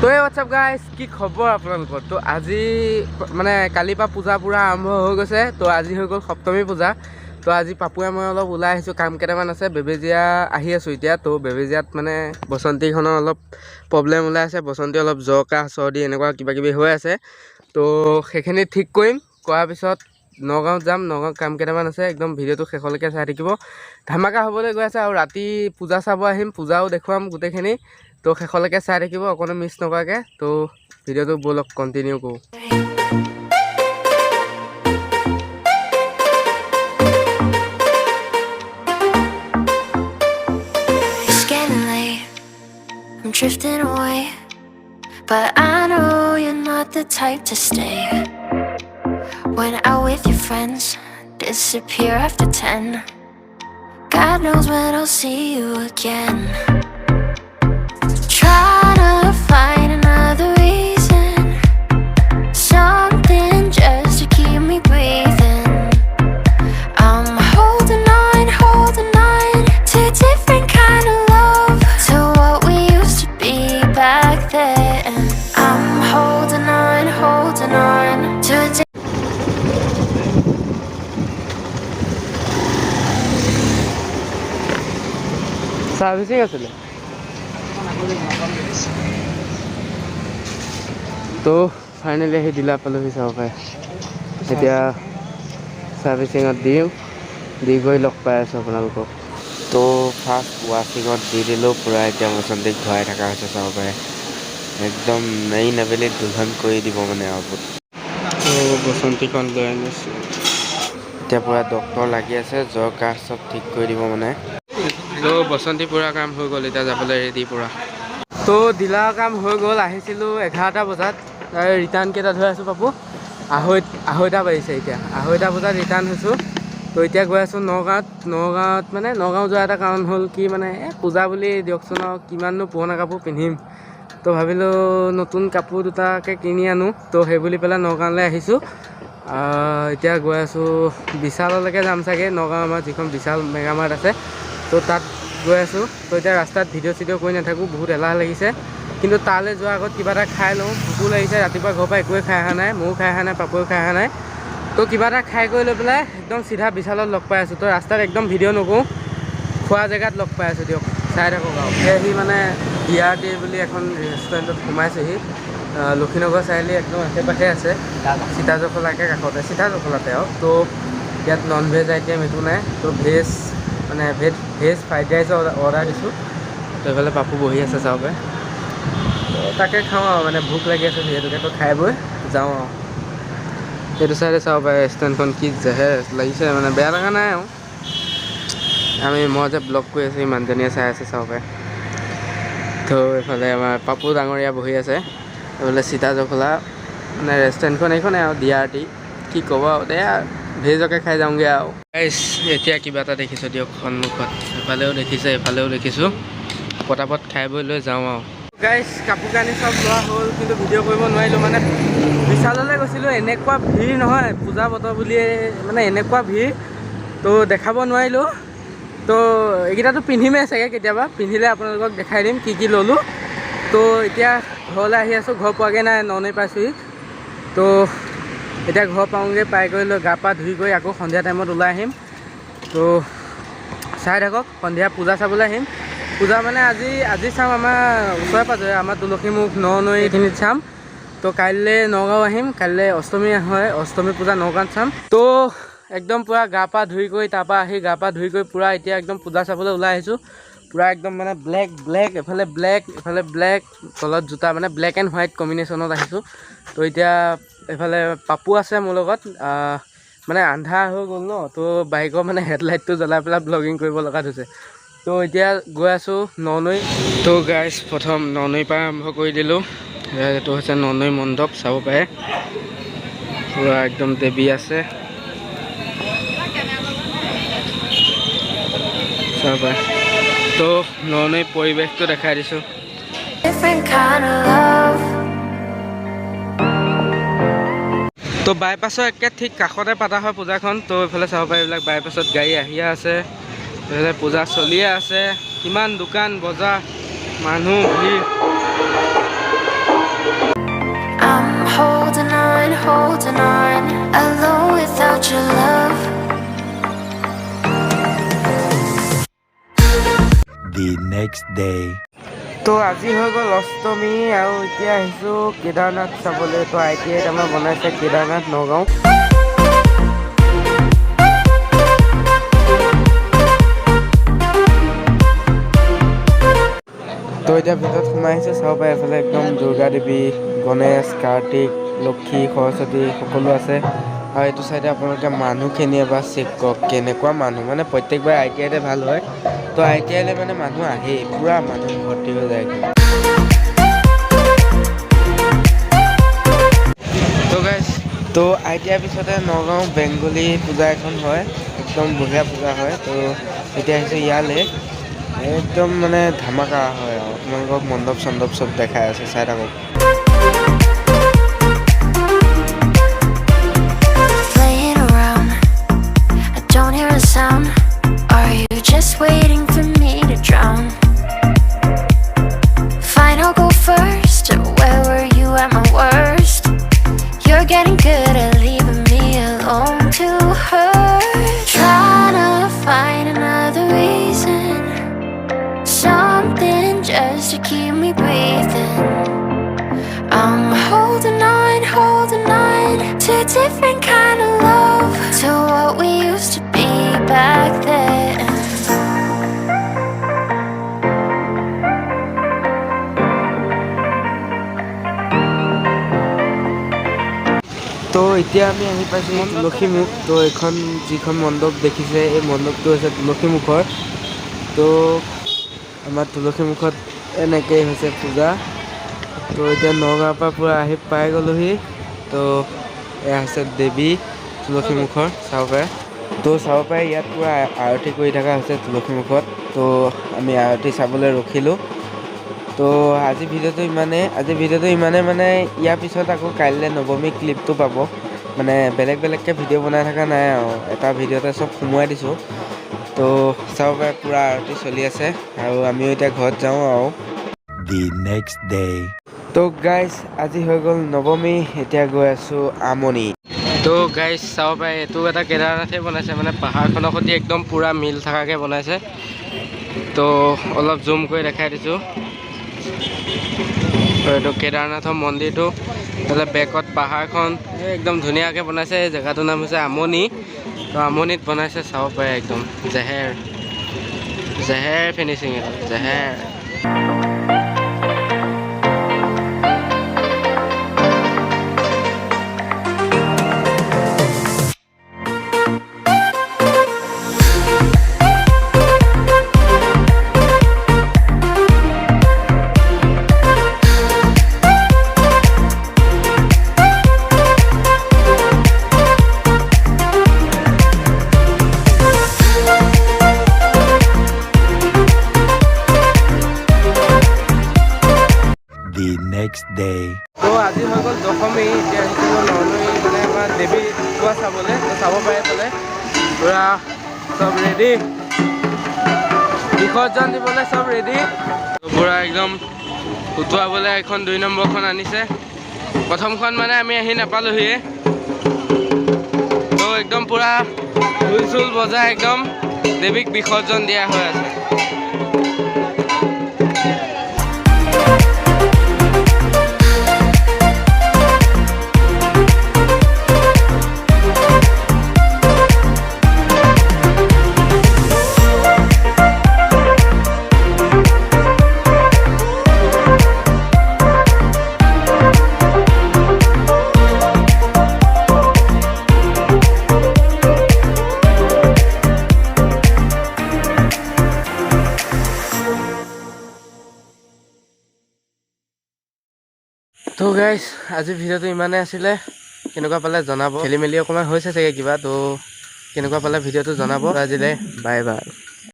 तो WhatsApp guys की खबर आपलोगोर तो আজি মানে কালিৰ পৰা পূজা পুৰা আৰম্ভ হৈ গৈছে তো আজি হৈ গ'ল সপ্তমী পূজা তো আজি পাপুৱে মই অলপ ওলাই আহিছো কাম কেটামান আছে বেবেজিয়া আহি আছো এতিয়া তো বেবেজিয়াত মানে বসন্তীখনৰ অলপ প্ৰবলেম ওলাই আছে বসন্তী অলপ জ্বৰ কাহ চৰ্দি এনেকুৱা কিবা কিবি হৈ আছে তো সেইখিনি ঠিক কৰিম কৰাৰ পিছত নগাঁও যাম নগাঁও কাম কেটামান আছে একদম ভিডিওটো শেষলৈকে চাই থাকিব ধামাকা হ'বলৈ গৈ আছে আৰু ৰাতি পূজা চাব আহিম পূজাও দেখুৱাম গোটেইখিনি তো শেষলৈকে চাই থাকিব অকনো মিছ নকৰাকে তো ভিডিওটো বলক কন্টিনিউ কৰো I'm drifting away, but I know you're not the type to stay. When out with your friends, disappear after 10. God knows when I'll see you again. Try to find another reason, something just to keep me breathing. I'm holding on to a different kind of love, to what we used to be back then. I'm holding on to a servicing আসলে তো finally আহি দিলা পালোহি চাবপাই এতিয়া সার্ভিসিঙত দিম দি গৈ লগ পাই আছো আপোনালোকক তো ফাৰ্ষ্ট ৱাশ্বিঙত দি দিলোঁ পূৰা এতিয়া বসন্তীক ধুৱাই থকা হৈছে চাবপাই একদম মেইন আবেলি দুঘন কৰি দিব মানে আৰু তো বসন্তীখন লৈ আনিছোঁ এতিয়া পূৰা ডক্তৰ লাগি আছে জ্বৰ কাহ চব ঠিক কৰি দিব মানে তো বসন্তী পুৰা কাম হৈ গ'ল এতিয়া যাবলৈ ৰেডি পুৰা তো ডিলাৰ কাম হৈ গ'ল আহিছিলোঁ 11টা বজাত ৰিটাৰ্ণ কেইটাত হৈ আছোঁ পাপু আঢ়ৈটা বাজিছে এতিয়া আঢ়ৈটা বজাত ৰিটাৰ্ণ হৈছোঁ তো এতিয়া গৈ আছোঁ নগাঁৱত মানে নগাঁও যোৱা এটা কাৰণ হ'ল কি মানে পূজা বুলি দিয়কচোন আৰু কিমাননো পুৰণা কাপোৰ পিন্ধিম তো ভাবিলোঁ নতুন কাপোৰ দুটাকে কিনি আনো তো সেই বুলি পেলাই নগাঁৱলৈ আহিছোঁ এতিয়া গৈ আছোঁ বিশাললৈকে যাম চাগে নগাঁও আমাৰ যিখন বিশাল মেগামাৰ্ট আছে তো তাত গৈ আছোঁ তো এতিয়া ৰাস্তাত ভিডিঅ' চিডিঅ' কৰি নাথাকোঁ বহুত এলাহ লাগিছে কিন্তু তালৈ যোৱাৰ আগত কিবা এটা খাই লওঁ ভোকো লাগিছে ৰাতিপুৱা ঘৰৰ পৰা একোৱে খাই অহা নাই ময়ো খাই অহা নাই পাপুৱেও খাই অহা নাই তো কিবা এটা খাই কৰি লৈ পেলাই একদম চিধা বিশালত লগ পাই আছোঁ তো ৰাস্তাত একদম ভিডিঅ' নকৰোঁ খোৱা জেগাত লগ পাই আছোঁ দিয়ক চাই থাকক আৰু সি মানে DRD বুলি এখন ৰেষ্টুৰেণ্টত সোমাইছেহি লক্ষীনগৰ চাৰিআলি একদম আশে পাশে আছে চিতাজখলাকে কাষতে চিতাজখলাতে আৰু তো ইয়াত নন ভেজ আইটেম একো নাই তো ভেজ মানে ভেজ ফ্ৰাইড ৰাইচ অৰ্ডাৰ দিছোঁ তো এইফালে পাপু বহি আছে চাওঁকে তো তাকে খাওঁ আৰু মানে ভোক লাগি আছে যিহেতুকে তো খাই বৈ যাওঁ আৰু সেইটো চাইডে চাব পাৰে ৰেষ্টুৰেণ্টখন কি জেহে লাগিছে মানে বেয়া লগা নাই আৰু মই যে ব্লগ কৰি আছোঁ ইমানজনীয়ে চাই আছে চাব পাৰে তো এইফালে আমাৰ পাপু ডাঙৰীয়া বহি আছে এইফালে চিতাজখলা মানে ৰেষ্টুৰেণ্টখন এইখনে আৰু DRD কি ক'ব আৰু দে ভেজকে খাই যাওঁগৈ আৰু গাইছ এতিয়া কিবা এটা দেখিছোঁ দিয়ক সন্মুখত এফালেও দেখিছে এফালেও দেখিছোঁ পটাপট খাই বৈ লৈ যাওঁ আৰু গাইছ কাপোৰ কানি চব লোৱা হ'ল কিন্তু ভিডিঅ' কৰিব নোৱাৰিলোঁ মানে বিশাললৈ গৈছিলোঁ এনেকুৱা ভিৰ নহয় পূজা বতৰ বুলিয়ে মানে এনেকুৱা ভিৰ তো দেখাব নোৱাৰিলোঁ তো এইকেইটাতো পিন্ধিমেই চাগে কেতিয়াবা পিন্ধিলে আপোনালোকক দেখাই দিম কি ল'লোঁ তো এতিয়া ঘৰলৈ আহি আছোঁ ঘৰ পোৱাগৈ নাই ননেই পাইছোঁহি তো এতিয়া ঘৰ পাওঁগৈ পাই কৰি লৈ গা পা ধুই কৰি আকৌ সন্ধিয়া টাইমত ওলাই আহিম তো চাই থাকক সন্ধিয়া পূজা চাবলৈ আহিম পূজা মানে আজি চাম আমাৰ ওচৰে পাঁজৰে আমাৰ তুলসীমুখ নৈ এইখিনিত চাম তো কাইলৈ নগাঁও আহিম কাইলৈ অষ্টমী হয় অষ্টমী পূজা নগাঁৱত চাম তো একদম পূৰা গা পা ধুই কৰি তাৰপৰা আহি গা পা ধুই কৰি পূৰা এতিয়া একদম পূজা চাবলৈ ওলাই আহিছোঁ পূৰা একদম মানে ব্লেক এফালে ব্লেক তলত জোতা মানে ব্লেক এণ্ড হোৱাইট কম্বিনেশ্যনত আহিছোঁ তো এতিয়া এইফালে পাপু আছে মোৰ লগত মানে আন্ধাৰ হৈ গ'ল ন তো বাইকৰ মানে হেডলাইটটো জ্বলাই পেলাই ব্লগিং কৰিব লগা হৈছে তো এতিয়া গৈ আছোঁ ননৈ তো গাইজ প্ৰথম ননৈৰ পৰা আৰম্ভ কৰি দিলোঁ এইটো হৈছে ননৈ মণ্ডপ চাব পাৰে পূৰা একদম দেৱী আছে চাব পাৰে তো ননৈ পৰিৱেশটো দেখাই দিছোঁ তো বাইপাছৰ একে ঠিক কাষতে পতা হয় পূজাখন তো এইফালে চাব পাৰে এইবিলাক বাইপাছত গাড়ী আহিয়ে আছে এইফালে পূজা চলিয়ে আছে কিমান দোকান বজাৰ মানুহ ভিৰ next day. তো আজি হৈ গ'ল অষ্টমী আৰু এতিয়া আহিছোঁ কেদাৰনাথ চাবলৈ। তো ITI আমাৰ বনাইছে কেদাৰনাথ নগাঁও। তো এতিয়া ভিতৰত সোমাই আহিছোঁ, চাব পাৰে এফালে একদম দুৰ্গা দেৱী, গণেশ, কাৰ্তিক, লক্ষী, সৰস্বতী সকলো আছে। আৰু এইটো চাইডে আপোনালোকে মানুহখিনি এবাৰ চেক কৰক, কেনেকুৱা মানুহ, মানে প্ৰত্যেকবাৰ ITIতে ভাল হয়। তো ITIলৈ মানে মানুহ আহেই, পূৰা মানুহ ভৰ্তি হৈ যায়। তো গাইজ, তো ITIৰ পিছতে নগাঁও বেংগলী পূজা এখন হয়, একদম বঢ়িয়া পূজা হয়। তো এতিয়া আহিছোঁ ইয়ালৈ, একদম মানে ধামাকা হয় আৰু আপোনালোকক মণ্ডপ চণ্ডপ চব দেখাই আছে, চাই থাকক। Playing around, I don't hear a sound. Are you just waiting for me to drown? Fine, I'll go first. Where were you at my worst? You're getting good at leaving me alone to hurt. Trying to find another reason, something just to keep me breathing. I'm holding on to a different kind of love, to what we used to be back then. তো এতিয়া আমি আহি পাইছোঁ তুলসীমুখ। তো এইখন যিখন মণ্ডপ দেখিছে, এই মণ্ডপটো হৈছে তুলসীমুখৰ। তো আমাৰ তুলসীমুখত এনেকৈ হৈছে পূজা। তো এতিয়া নগাঁৱৰ পৰা পূৰা আহি পাই গ'লোহি। তো এয়া হৈছে দেৱী তুলসীমুখৰ, চাব পাৰে। তো চাব পাৰে ইয়াত পূৰা আৰতি কৰি থকা হৈছে তুলসীমুখত। তো আমি আৰতি চাবলৈ ৰখিলোঁ। তো আজিৰ ভিডিঅ'টো ইমানে মানে ইয়াৰ পিছত আকৌ কাইলৈ নৱমী ক্লিপটো পাব। মানে বেলেগকৈ ভিডিঅ' বনাই থকা নাই আৰু, এটা ভিডিঅ'তে চব সোমোৱাই দিছোঁ। তো চাব পাৰে পূৰা আৰতি চলি আছে আৰু আমিও এতিয়া ঘৰত যাওঁ আৰু। The next day. তো গাইজ, আজি হৈ গ'ল নৱমী, এতিয়া গৈ আছোঁ আমনি। তো গাইজ চাব পাৰে এইটো এটা কেদাৰনাথে বনাইছে, মানে পাহাৰখনৰ সৈতে একদম পূৰা মিল থকাকৈ বনাইছে। তো অলপ জুম কৰি দেখাই দিছোঁ। এইটো কেদাৰনাথৰ মন্দিৰটো, তাতে বেকত পাহাৰখন একদম ধুনীয়াকৈ বনাইছে। এই জেগাটোৰ নাম হৈছে আমনি। তো আমনিত বনাইছে, চাব পাৰে একদম জেহেৰ ফিনিচিং, এইটো জেহেৰ। The next day. তো আজি হৈ গ'ল দশমী, এতিয়া আহিছিলোঁ নলবাৰী মানে আমাৰ দেৱী পূজা চাবলৈ। তো চাব পাৰে এইফালে পূৰা চব ৰেডি, বিসৰ্জন দিবলৈ চব ৰেডি। পূৰা একদম উঠোৱাবলৈ এখন 2 নম্বৰখন আনিছে। প্ৰথমখন মানে আমি আহি নাপালোহিয়ে। তো একদম পূৰা ঢোল চোল বজাই একদম দেৱীক বিসৰ্জন দিয়া হৈ আছে। তো গাইজ, আজিৰ ভিডিঅ'টো ইমানেই আছিলে। কেনেকুৱা পালে জনাব, খেলি মেলি অকণমান হৈছে চাগে কিবা। তো কেনেকুৱা পালে ভিডিঅ'টো জনাব। আজিলৈ বাই বাই।